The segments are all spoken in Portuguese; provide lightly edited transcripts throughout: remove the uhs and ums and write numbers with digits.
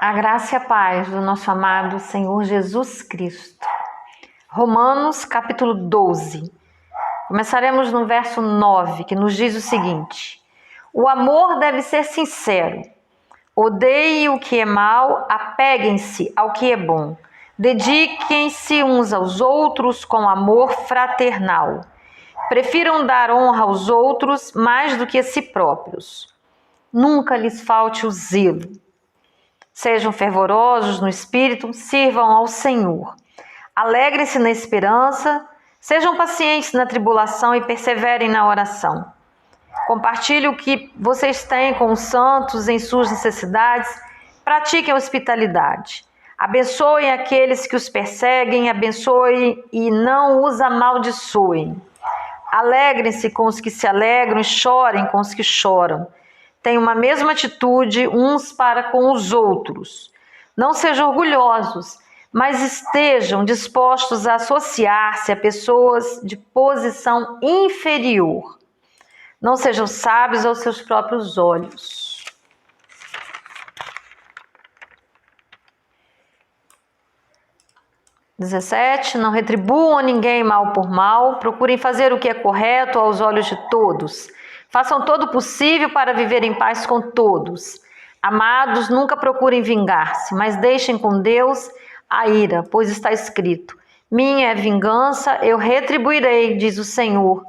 A graça e a paz do nosso amado Senhor Jesus Cristo. Romanos capítulo 12. Começaremos no verso 9, que nos diz o seguinte: o amor deve ser sincero. Odeiem o que é mal, apeguem-se ao que é bom. Dediquem-se uns aos outros com amor fraternal. Prefiram dar honra aos outros mais do que a si próprios. Nunca lhes falte o zelo. Sejam fervorosos no espírito, sirvam ao Senhor. Alegrem-se na esperança, sejam pacientes na tribulação e perseverem na oração. Compartilhem o que vocês têm com os santos em suas necessidades, pratiquem a hospitalidade. Abençoem aqueles que os perseguem, abençoem e não os amaldiçoem. Alegrem-se com os que se alegram e chorem com os que choram. Tenham uma mesma atitude uns para com os outros. Não sejam orgulhosos, mas estejam dispostos a associar-se a pessoas de posição inferior. Não sejam sábios aos seus próprios olhos. (17) Não retribuam a ninguém mal por mal. Procurem fazer o que é correto aos olhos de todos. Façam todo o possível para viver em paz com todos. Amados, nunca procurem vingar-se, mas deixem com Deus a ira, pois está escrito: minha é vingança, eu retribuirei, diz o Senhor.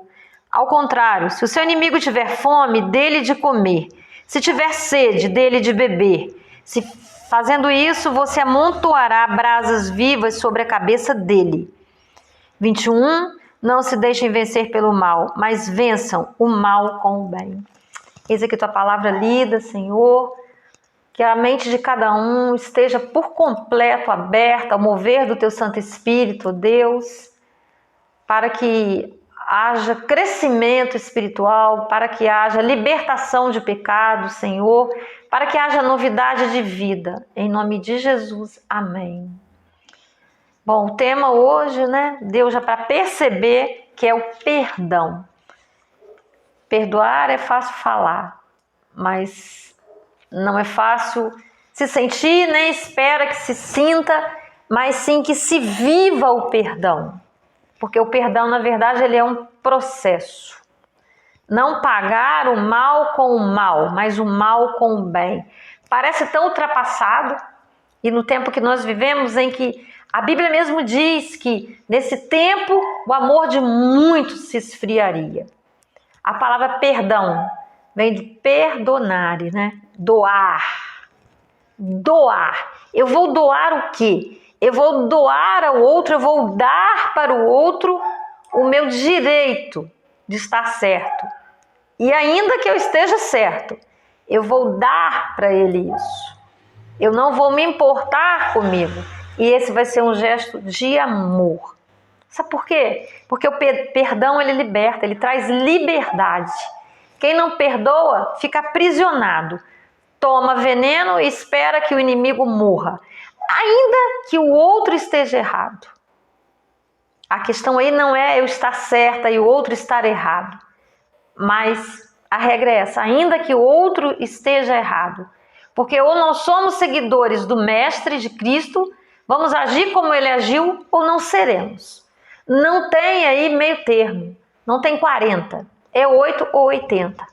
Ao contrário, se o seu inimigo tiver fome, dê-lhe de comer. Se tiver sede, dê-lhe de beber. Se fazendo isso, você amontoará brasas vivas sobre a cabeça dele. 21. Não se deixem vencer pelo mal, mas vençam o mal com o bem. Eis aqui tua palavra lida, Senhor. Que a mente de cada um esteja por completo aberta ao mover do teu Santo Espírito, Deus, para que haja crescimento espiritual, para que haja libertação de pecados, Senhor, para que haja novidade de vida. Em nome de Jesus, amém. Bom, o tema hoje, deu já para perceber que é o perdão. Perdoar é fácil falar, mas não é fácil se sentir, nem espera que se sinta, mas sim que se viva o perdão. Porque o perdão, na verdade, ele é um processo. Não pagar o mal com o mal, mas o mal com o bem. Parece tão ultrapassado, e no tempo que nós vivemos, em que a Bíblia mesmo diz que nesse tempo o amor de muitos se esfriaria. A palavra perdão vem de perdonare, Doar. Doar. Eu vou doar o quê? Eu vou doar ao outro, eu vou dar para o outro o meu direito de estar certo. E ainda que eu esteja certo, eu vou dar para ele isso. Eu não vou me importar comigo. E esse vai ser um gesto de amor. Sabe por quê? Porque o perdão, ele liberta, ele traz liberdade. Quem não perdoa fica aprisionado. Toma veneno e espera que o inimigo morra. Ainda que o outro esteja errado. A questão aí não é eu estar certa e o outro estar errado. Mas a regra é essa, ainda que o outro esteja errado. Porque ou nós somos seguidores do Mestre de Cristo, vamos agir como ele agiu, ou não seremos. Não tem aí meio termo, não tem 40, é 8 ou 80.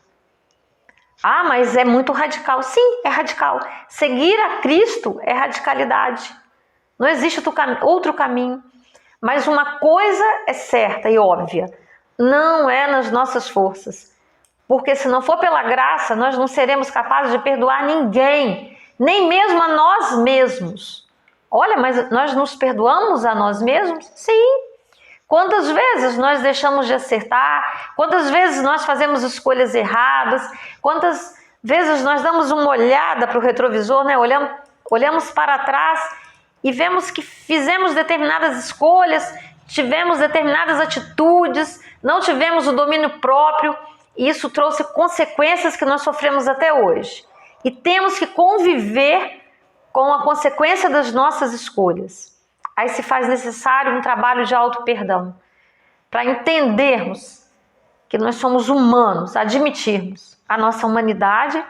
Ah, mas é muito radical. Sim, é radical. Seguir a Cristo é radicalidade. Não existe outro caminho. Mas uma coisa é certa e óbvia, não é nas nossas forças. Porque se não for pela graça, nós não seremos capazes de perdoar ninguém, nem mesmo a nós mesmos. Olha, mas nós nos perdoamos a nós mesmos? Sim. Quantas vezes nós deixamos de acertar? Quantas vezes nós fazemos escolhas erradas? Quantas vezes nós damos uma olhada para o retrovisor, olhamos para trás e vemos que fizemos determinadas escolhas, tivemos determinadas atitudes, não tivemos o domínio próprio e isso trouxe consequências que nós sofremos até hoje. E temos que conviver com a consequência das nossas escolhas. Aí se faz necessário um trabalho de auto-perdão, para entendermos que nós somos humanos, admitirmos a nossa humanidade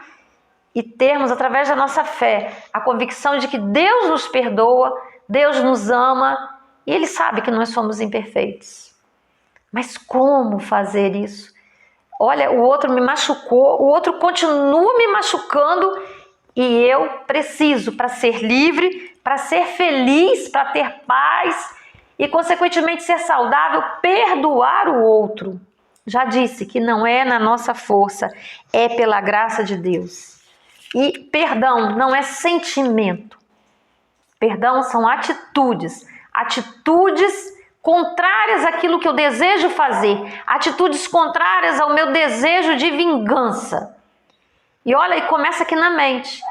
e termos, através da nossa fé, a convicção de que Deus nos perdoa, Deus nos ama e Ele sabe que nós somos imperfeitos. Mas como fazer isso? Olha, o outro me machucou, o outro continua me machucando e eu preciso, para ser livre, para ser feliz, para ter paz e, consequentemente, ser saudável, perdoar o outro. Já disse que não é na nossa força, é pela graça de Deus. E perdão não é sentimento. Perdão são atitudes. Atitudes contrárias àquilo que eu desejo fazer. Atitudes contrárias ao meu desejo de vingança. E olha, e começa aqui na mente.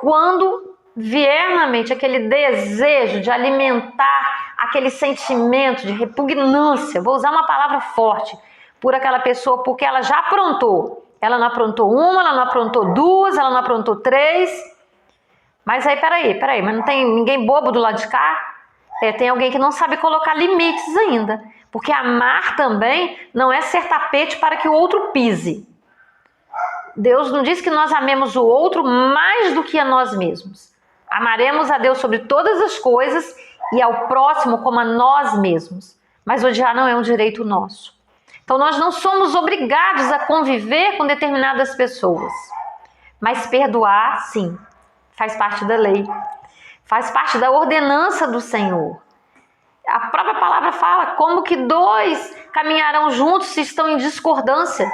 Quando vier na mente aquele desejo de alimentar aquele sentimento de repugnância, vou usar uma palavra forte, por aquela pessoa, porque ela já aprontou. Ela não aprontou uma, ela não aprontou duas, ela não aprontou três. Mas aí, peraí, mas não tem ninguém bobo do lado de cá? Tem alguém que não sabe colocar limites ainda. Porque amar também não é ser tapete para que o outro pise. Deus não diz que nós amemos o outro mais do que a nós mesmos. Amaremos a Deus sobre todas as coisas e ao próximo como a nós mesmos. Mas odiar não é um direito nosso. Então nós não somos obrigados a conviver com determinadas pessoas. Mas perdoar, sim, faz parte da lei. Faz parte da ordenança do Senhor. A própria palavra fala como que dois caminharão juntos se estão em discordância.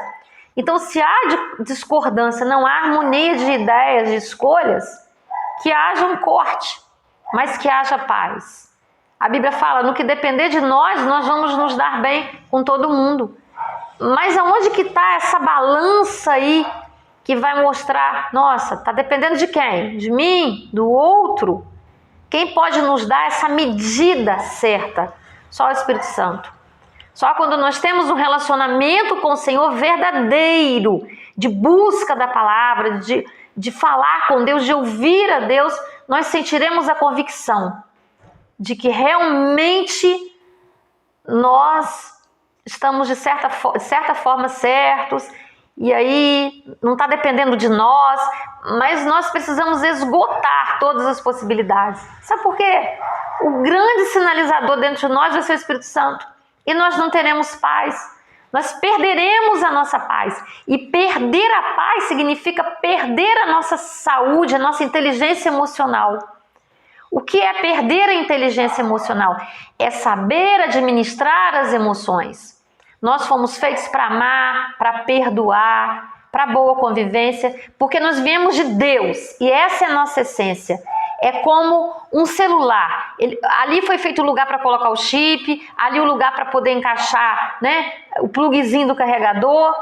Então, se há discordância, não há harmonia de ideias, de escolhas, que haja um corte, mas que haja paz. A Bíblia fala, no que depender de nós, nós vamos nos dar bem com todo mundo. Mas aonde que está essa balança aí que vai mostrar, nossa, está dependendo de quem? De mim? Do outro? Quem pode nos dar essa medida certa? Só o Espírito Santo. Só quando nós temos um relacionamento com o Senhor verdadeiro, de busca da palavra, de falar com Deus, de ouvir a Deus, nós sentiremos a convicção de que realmente nós estamos de certa forma certos, e aí não está dependendo de nós, mas nós precisamos esgotar todas as possibilidades. Sabe por quê? O grande sinalizador dentro de nós vai ser o Espírito Santo. E nós não teremos paz. Nós perderemos a nossa paz. E perder a paz significa perder a nossa saúde, a nossa inteligência emocional. O que é perder a inteligência emocional? É saber administrar as emoções. Nós fomos feitos para amar, para perdoar, para boa convivência, porque nós viemos de Deus. E essa é a nossa essência. É como um celular. Ali foi feito o lugar para colocar o chip, ali o lugar para poder encaixar, né, o pluguezinho do carregador.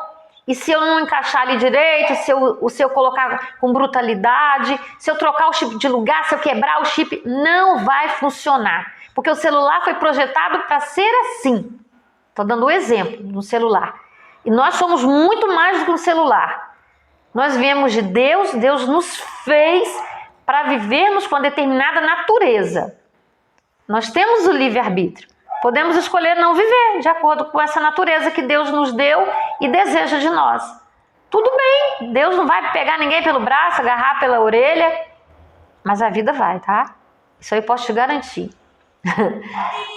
E se eu não encaixar ali direito, se eu colocar com brutalidade, se eu trocar o chip de lugar, se eu quebrar o chip, não vai funcionar. Porque o celular foi projetado para ser assim. Estou dando um exemplo no celular. E nós somos muito mais do que um celular. Nós viemos de Deus, Deus nos fez para vivermos com uma determinada natureza. Nós temos o livre-arbítrio. Podemos escolher não viver de acordo com essa natureza que Deus nos deu e deseja de nós. Tudo bem, Deus não vai pegar ninguém pelo braço, agarrar pela orelha, mas a vida vai, tá? Isso aí eu posso te garantir.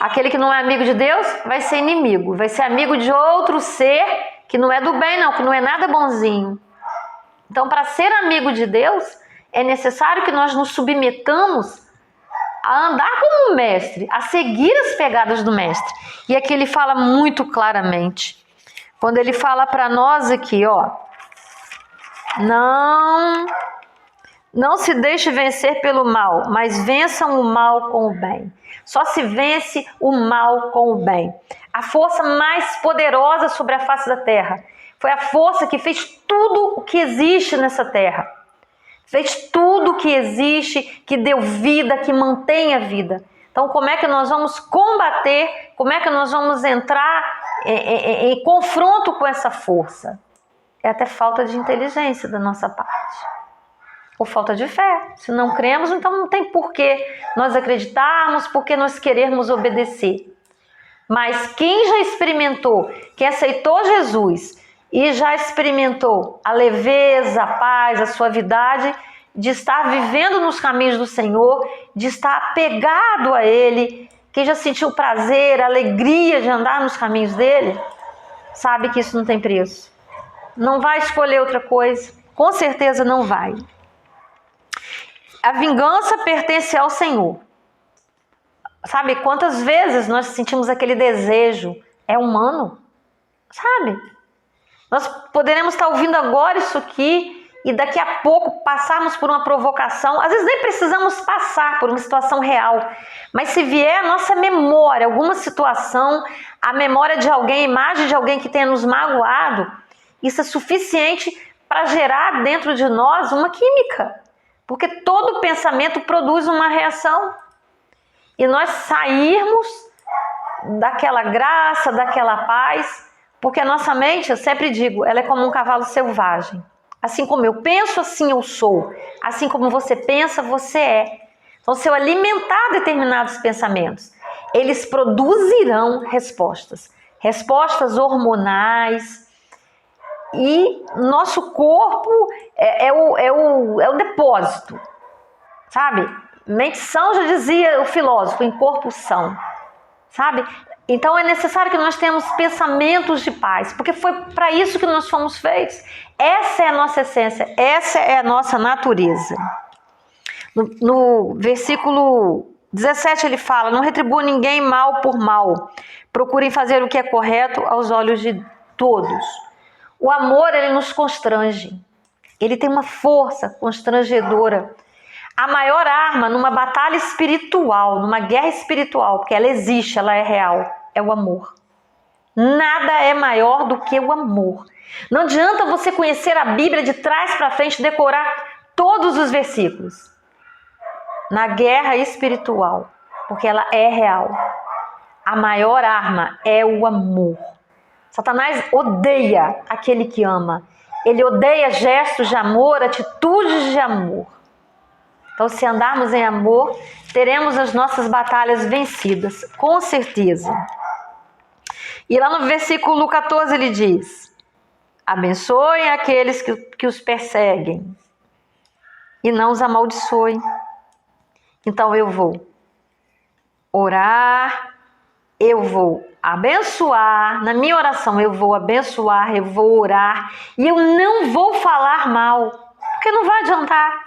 Aquele que não é amigo de Deus vai ser inimigo, vai ser amigo de outro ser que não é do bem não, que não é nada bonzinho. Então, para ser amigo de Deus, é necessário que nós nos submetamos a andar como um mestre, a seguir as pegadas do mestre. E aqui ele fala muito claramente. Quando ele fala para nós aqui, ó, não se deixe vencer pelo mal, mas vençam o mal com o bem. Só se vence o mal com o bem. A força mais poderosa sobre a face da terra foi a força que fez tudo o que existe nessa terra. Fez tudo o que existe, que deu vida, que mantém a vida. Então, como é que nós vamos combater, como é que nós vamos entrar em confronto com essa força? É até falta de inteligência da nossa parte. Ou falta de fé. Se não cremos, então não tem porquê nós acreditarmos, porquê nós querermos obedecer. Mas quem já experimentou, que aceitou Jesus, e já experimentou a leveza, a paz, a suavidade de estar vivendo nos caminhos do Senhor, de estar apegado a Ele, quem já sentiu prazer, alegria de andar nos caminhos dele, sabe que isso não tem preço. Não vai escolher outra coisa, com certeza não vai. A vingança pertence ao Senhor. Sabe quantas vezes nós sentimos aquele desejo? É humano, sabe? Nós poderemos estar ouvindo agora isso aqui e daqui a pouco passarmos por uma provocação. Às vezes nem precisamos passar por uma situação real, mas se vier a nossa memória, alguma situação, a memória de alguém, a imagem de alguém que tenha nos magoado, isso é suficiente para gerar dentro de nós uma química, porque todo pensamento produz uma reação. E nós sairmos daquela graça, daquela paz, porque a nossa mente, eu sempre digo, ela é como um cavalo selvagem. Assim como eu penso, assim eu sou. Assim como você pensa, você é. Então, se eu alimentar determinados pensamentos, eles produzirão respostas. Respostas hormonais. E nosso corpo é o depósito. Sabe? Mente sã, já dizia o filósofo, em corpo são. Sabe? Então é necessário que nós tenhamos pensamentos de paz, porque foi para isso que nós fomos feitos. Essa é a nossa essência, essa é a nossa natureza. No versículo 17 ele fala: não retribua ninguém mal por mal, procurem fazer o que é correto aos olhos de todos. O amor, ele nos constrange, ele tem uma força constrangedora. A maior arma numa batalha espiritual, numa guerra espiritual, porque ela existe, ela é real, é o amor. Nada é maior do que o amor. Não adianta você conhecer a Bíblia de trás para frente, decorar todos os versículos. Na guerra espiritual, porque ela é real. A maior arma é o amor. Satanás odeia aquele que ama. Ele odeia gestos de amor, atitudes de amor. Então, se andarmos em amor, teremos as nossas batalhas vencidas, com certeza. E lá no versículo 14 ele diz: abençoem aqueles que os perseguem e não os amaldiçoem. Então eu vou orar, eu vou abençoar, na minha oração eu vou abençoar, eu vou orar e eu não vou falar mal, porque não vai adiantar.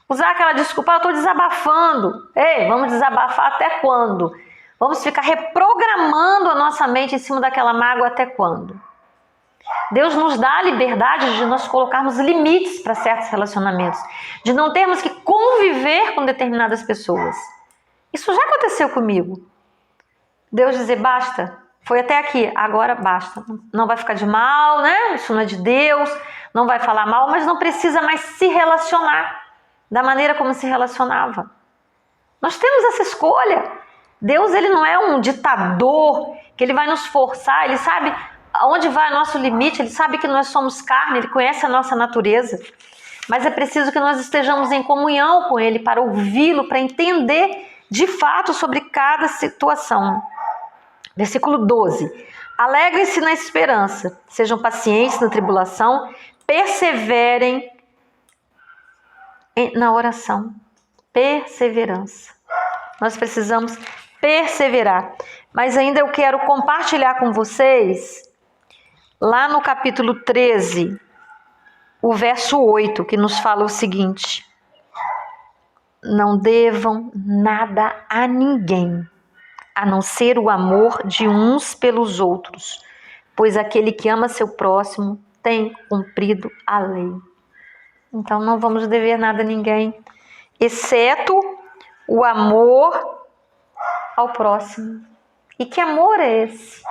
Usar aquela desculpa, eu estou desabafando. Ei, vamos desabafar até quando? Vamos ficar reprogramando a nossa mente em cima daquela mágoa até quando? Deus nos dá a liberdade de nós colocarmos limites para certos relacionamentos, de não termos que conviver com determinadas pessoas. Isso já aconteceu comigo. Deus dizer, basta, foi até aqui, agora basta. Não vai ficar de mal, né? Isso não é de Deus, não vai falar mal, mas não precisa mais se relacionar da maneira como se relacionava. Nós temos essa escolha. Deus, ele não é um ditador que ele vai nos forçar, ele sabe aonde vai o nosso limite, ele sabe que nós somos carne, ele conhece a nossa natureza. Mas é preciso que nós estejamos em comunhão com ele para ouvi-lo, para entender de fato sobre cada situação. Versículo 12. Alegrem-se na esperança, sejam pacientes na tribulação, perseverem na oração. Perseverança. Nós precisamos perseverar. Mas ainda eu quero compartilhar com vocês, lá no capítulo 13, o verso 8, que nos fala o seguinte: não devam nada a ninguém, a não ser o amor de uns pelos outros, pois aquele que ama seu próximo tem cumprido a lei. Então não vamos dever nada a ninguém, exceto o amor ao próximo. E que amor é esse?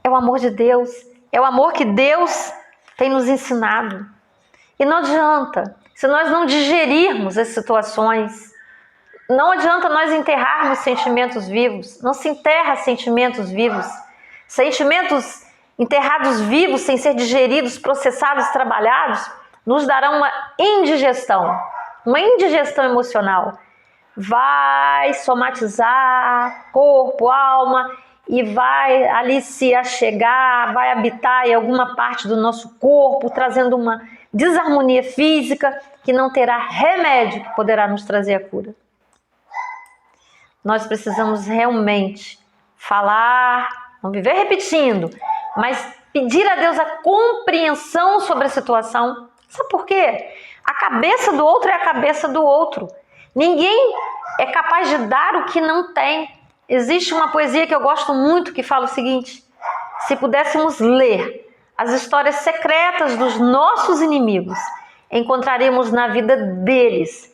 É o amor de Deus, é o amor que Deus tem nos ensinado. E não adianta, se nós não digerirmos as situações, não adianta nós enterrarmos sentimentos vivos, não se enterra sentimentos vivos. Sentimentos enterrados vivos, sem ser digeridos, processados, trabalhados, nos darão uma indigestão emocional. Vai somatizar corpo, alma, e vai ali se achegar, vai habitar em alguma parte do nosso corpo, trazendo uma desarmonia física que não terá remédio que poderá nos trazer a cura. Nós precisamos realmente falar, não viver repetindo, mas pedir a Deus a compreensão sobre a situação. Sabe por quê? A cabeça do outro é a cabeça do outro. Ninguém é capaz de dar o que não tem. Existe uma poesia que eu gosto muito que fala o seguinte: se pudéssemos ler as histórias secretas dos nossos inimigos, encontraremos na vida deles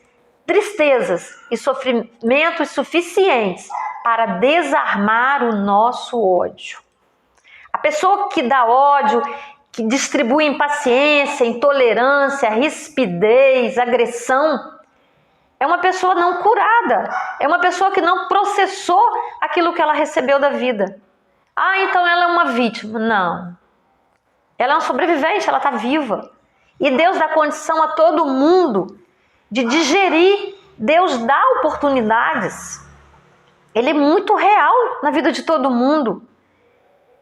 tristezas e sofrimentos suficientes para desarmar o nosso ódio. A pessoa que dá ódio, que distribui impaciência, intolerância, rispidez, agressão, é uma pessoa não curada, é uma pessoa que não processou aquilo que ela recebeu da vida. Ah, então ela é uma vítima. Não. Ela é uma sobrevivente, ela está viva. E Deus dá condição a todo mundo de digerir. Deus dá oportunidades. Ele é muito real na vida de todo mundo.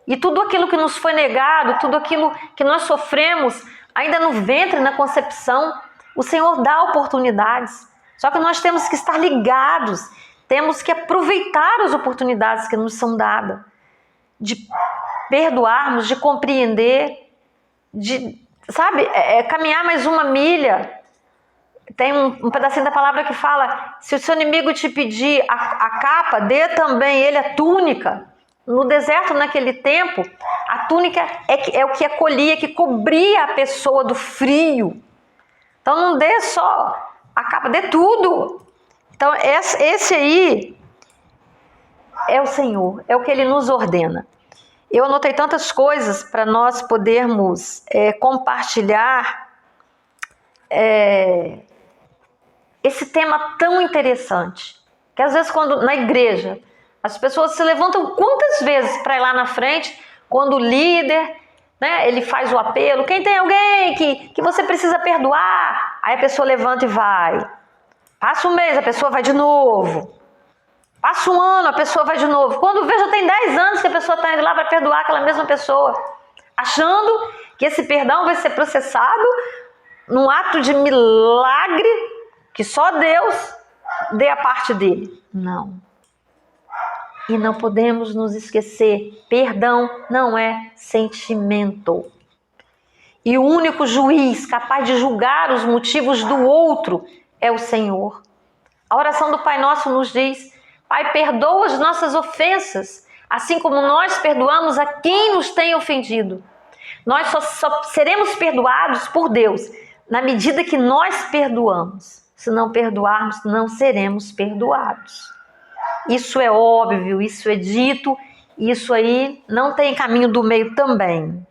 E tudo aquilo que nos foi negado, tudo aquilo que nós sofremos, ainda no ventre, na concepção, o Senhor dá oportunidades. Só que nós temos que estar ligados, temos que aproveitar as oportunidades que nos são dadas, de perdoarmos, de compreender, de, sabe, caminhar mais uma milha. Tem um pedacinho da palavra que fala: se o seu inimigo te pedir a capa, dê também ele a túnica. No deserto, naquele tempo, a túnica é o que acolhia, que cobria a pessoa do frio. Então não dê só a capa, dê tudo. Então esse aí é o Senhor, é o que Ele nos ordena. Eu anotei tantas coisas para nós podermos compartilhar esse tema tão interessante. Que às vezes quando na igreja as pessoas se levantam quantas vezes para ir lá na frente, quando o líder, né, ele faz o apelo: quem tem alguém que você precisa perdoar? Aí a pessoa levanta e vai. Passa um mês, a pessoa vai de novo. Passa um ano, a pessoa vai de novo. Quando vê, já tem 10 anos que a pessoa está indo lá para perdoar aquela mesma pessoa, achando que esse perdão vai ser processado num ato de milagre, que só Deus dê a parte dele. Não. E não podemos nos esquecer, perdão não é sentimento. E o único juiz capaz de julgar os motivos do outro é o Senhor. A oração do Pai Nosso nos diz: Pai, perdoa as nossas ofensas, assim como nós perdoamos a quem nos tem ofendido. Nós só seremos perdoados por Deus na medida que nós perdoamos. Se não perdoarmos, não seremos perdoados. Isso é óbvio, isso é dito, isso aí não tem caminho do meio também.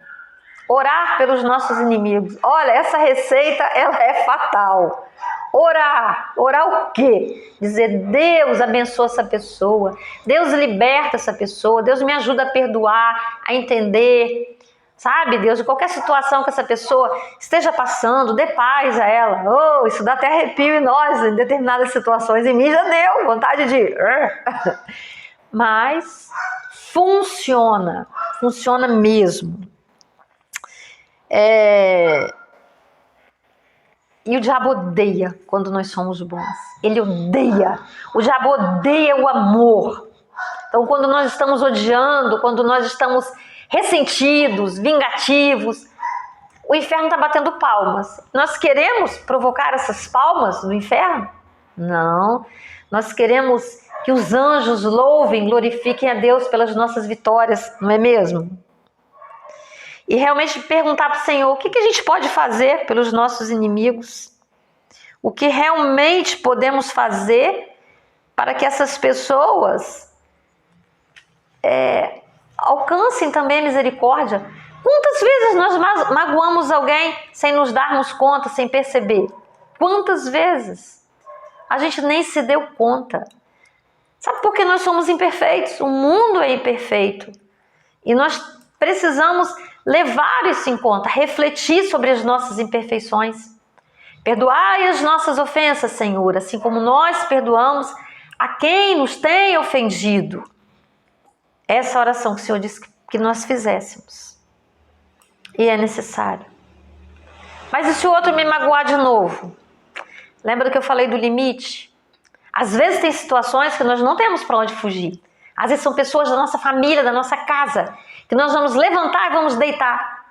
Orar pelos nossos inimigos. Olha, essa receita ela é fatal. Orar o quê? Dizer: Deus abençoa essa pessoa, Deus liberta essa pessoa, Deus me ajuda a perdoar, a entender. Sabe, Deus, de qualquer situação que essa pessoa esteja passando, dê paz a ela. Oh, isso dá até arrepio em nós, em determinadas situações. Em mim já deu vontade de... Mas funciona mesmo. E o diabo odeia quando nós somos bons. Ele odeia. O diabo odeia o amor. Então, quando nós estamos odiando, quando nós estamos ressentidos, vingativos, o inferno está batendo palmas. Nós queremos provocar essas palmas do inferno? Não. Nós queremos que os anjos louvem, glorifiquem a Deus pelas nossas vitórias, não é mesmo? E realmente perguntar para o Senhor: o que a gente pode fazer pelos nossos inimigos? O que realmente podemos fazer para que essas pessoas alcancem também a misericórdia? Quantas vezes nós magoamos alguém sem nos darmos conta, sem perceber? Quantas vezes? A gente nem se deu conta. Sabe por que nós somos imperfeitos? O mundo é imperfeito. E nós precisamos levar isso em conta, refletir sobre as nossas imperfeições. Perdoai as nossas ofensas, Senhor, assim como nós perdoamos a quem nos tem ofendido. essa oração que o Senhor disse que nós fizéssemos. E é necessário. Mas e se o outro me magoar de novo? Lembra do que eu falei do limite? Às vezes tem situações que nós não temos para onde fugir. Às vezes são pessoas da nossa família, da nossa casa, que nós vamos levantar e vamos deitar.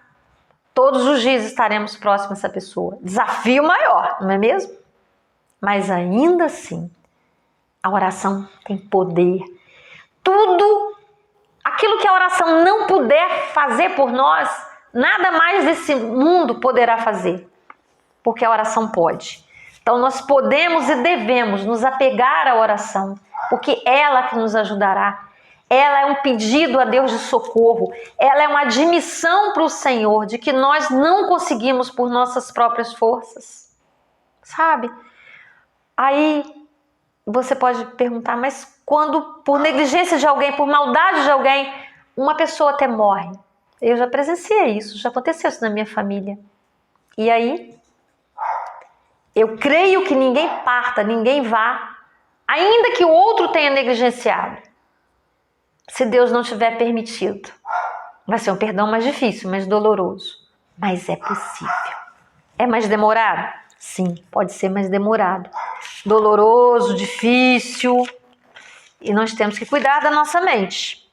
Todos os dias estaremos próximos dessa pessoa. Desafio maior, não é mesmo? Mas ainda assim, a oração tem poder. Tudo aquilo que a oração não puder fazer por nós, nada mais desse mundo poderá fazer. Porque a oração pode. Então nós podemos e devemos nos apegar à oração, porque ela que nos ajudará. Ela é um pedido a Deus de socorro. Ela é uma admissão para o Senhor de que nós não conseguimos por nossas próprias forças. Sabe? Aí você pode perguntar, mas quando por negligência de alguém, por maldade de alguém, uma pessoa até morre. Eu já presenciei isso, já aconteceu isso na minha família. E aí, eu creio que ninguém parta, ninguém vá, ainda que o outro tenha negligenciado. Se Deus não tiver permitido. Vai ser um perdão mais difícil, mais doloroso. Mas é possível. É mais demorado? Sim, pode ser mais demorado. Doloroso, difícil. E nós temos que cuidar da nossa mente.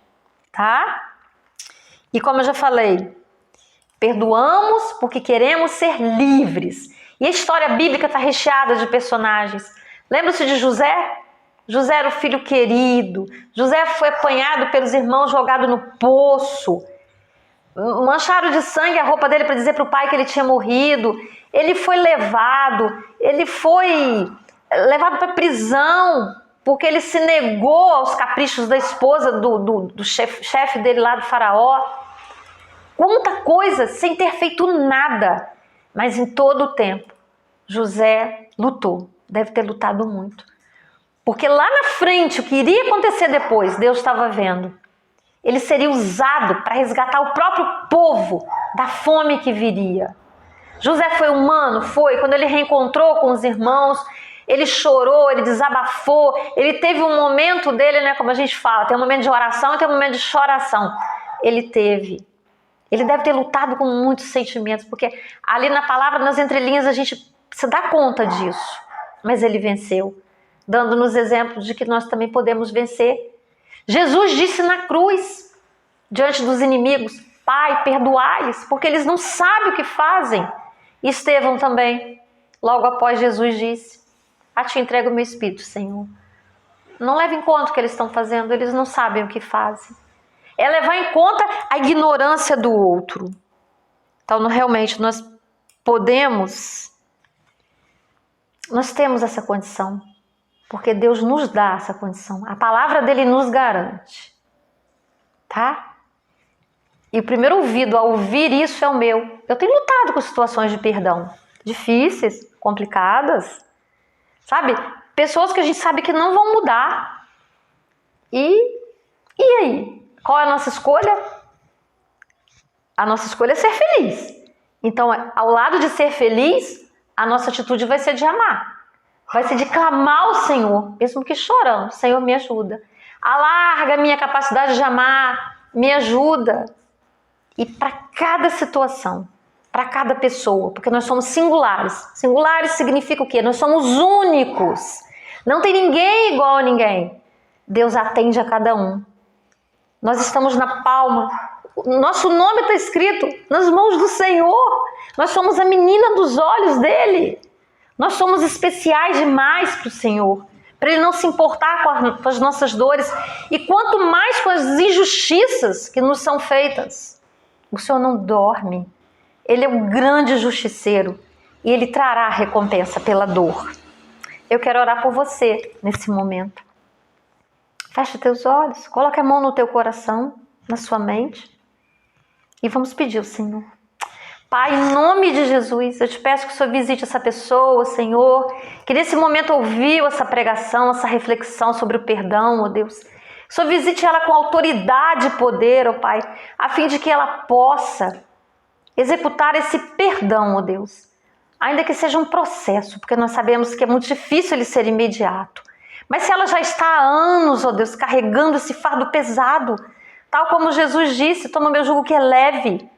Tá? E como eu já falei, perdoamos porque queremos ser livres. E a história bíblica está recheada de personagens. Lembra-se de José? José era o filho querido. José foi apanhado pelos irmãos, jogado no poço. Mancharam de sangue a roupa dele para dizer para o pai que ele tinha morrido. Ele foi levado para a prisão, porque ele se negou aos caprichos da esposa do chefe dele lá, do faraó. Quanta coisa sem ter feito nada. Mas em todo o tempo, José lutou. Deve ter lutado muito. Porque lá na frente, o que iria acontecer depois, Deus estava vendo. Ele seria usado para resgatar o próprio povo da fome que viria. José foi humano? Foi. Quando ele reencontrou com os irmãos, ele chorou, ele desabafou, ele teve um momento dele, né, como a gente fala, tem um momento de oração e tem um momento de choração. Ele teve. Ele deve ter lutado com muitos sentimentos, porque ali na palavra, nas entrelinhas, a gente se dá conta disso. Mas ele venceu, dando-nos exemplos de que nós também podemos vencer. Jesus disse na cruz, diante dos inimigos, Pai, perdoai-lhes, porque eles não sabem o que fazem. E Estevão também, logo após Jesus disse, a ti entrego o meu espírito, Senhor. Não leve em conta o que eles estão fazendo, eles não sabem o que fazem. É levar em conta a ignorância do outro. Então, realmente, nós temos essa condição, porque Deus nos dá essa condição. A palavra dele nos garante. Tá? E o primeiro ouvido a ouvir isso é o meu. Eu tenho lutado com situações de perdão. Difíceis, complicadas. Sabe? Pessoas que a gente sabe que não vão mudar. E aí? Qual é a nossa escolha? A nossa escolha é ser feliz. Então, ao lado de ser feliz, a nossa atitude vai ser de amar. Vai ser de clamar ao Senhor, mesmo que chorando. Senhor, me ajuda. Alarga a minha capacidade de amar. Me ajuda. E para cada situação, para cada pessoa, porque nós somos singulares. Singulares significa o quê? Nós somos únicos. Não tem ninguém igual a ninguém. Deus atende a cada um. Nós estamos na palma. Nosso nome está escrito nas mãos do Senhor. Nós somos a menina dos olhos dele. Nós somos especiais demais para o Senhor, para ele não se importar com as nossas dores. E quanto mais com as injustiças que nos são feitas. O Senhor não dorme. Ele é um grande justiceiro e ele trará a recompensa pela dor. Eu quero orar por você nesse momento. Fecha teus olhos, coloca a mão no teu coração, na sua mente e vamos pedir ao Senhor. Pai, em nome de Jesus, eu te peço que o Senhor visite essa pessoa, Senhor, que nesse momento ouviu essa pregação, essa reflexão sobre o perdão, ó Deus. Que o Senhor visite ela com autoridade e poder, ó Pai, a fim de que ela possa executar esse perdão, ó Deus. Ainda que seja um processo, porque nós sabemos que é muito difícil ele ser imediato. Mas se ela já está há anos, ó Deus, carregando esse fardo pesado, Tal como Jesus disse, toma o meu jugo que é leve.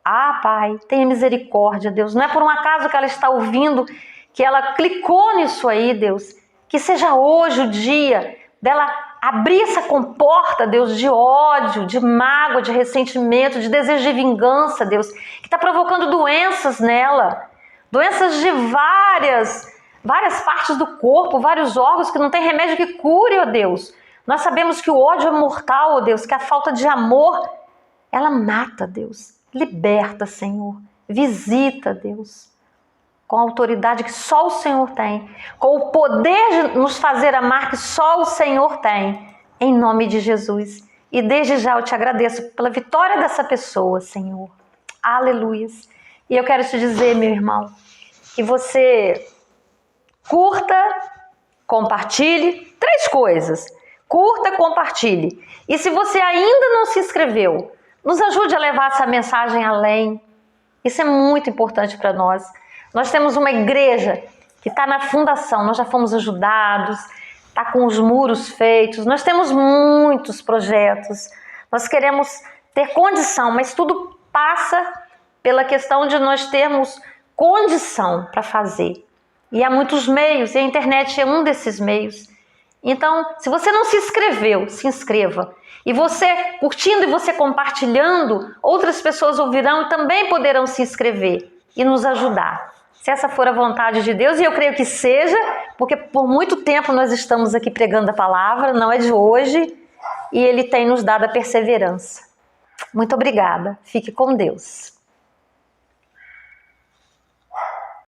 Ah, Pai, tenha misericórdia, Deus. Não é por um acaso que ela está ouvindo, que ela clicou nisso aí, Deus. Que seja hoje o dia dela abrir essa comporta, Deus, de ódio, de mágoa, de ressentimento, de desejo de vingança, Deus, que está provocando doenças nela. Doenças de várias partes do corpo, vários órgãos que não tem remédio que cure, ó Deus. Nós sabemos que o ódio é mortal, ó Deus, que a falta de amor, ela mata, Deus. Liberta, Senhor. Visita, Deus. Com a autoridade que só o Senhor tem. Com o poder de nos fazer amar que só o Senhor tem. Em nome de Jesus. E desde já eu te agradeço pela vitória dessa pessoa, Senhor. Aleluias. E eu quero te dizer, meu irmão, que você curta, compartilhe. 3 coisas. Curta, compartilhe. E se você ainda não se inscreveu, nos ajude a levar essa mensagem além. Isso é muito importante para nós. Nós temos uma igreja que está na fundação. Nós já fomos ajudados, está com os muros feitos. Nós temos muitos projetos. Nós queremos ter condição, mas tudo passa pela questão de nós termos condição para fazer. E há muitos meios, e a internet é um desses meios. Então, se você não se inscreveu, se inscreva. E você curtindo e você compartilhando, outras pessoas ouvirão e também poderão se inscrever e nos ajudar. Se essa for a vontade de Deus, e eu creio que seja, porque por muito tempo nós estamos aqui pregando a palavra, não é de hoje, e Ele tem nos dado a perseverança. Muito obrigada. Fique com Deus.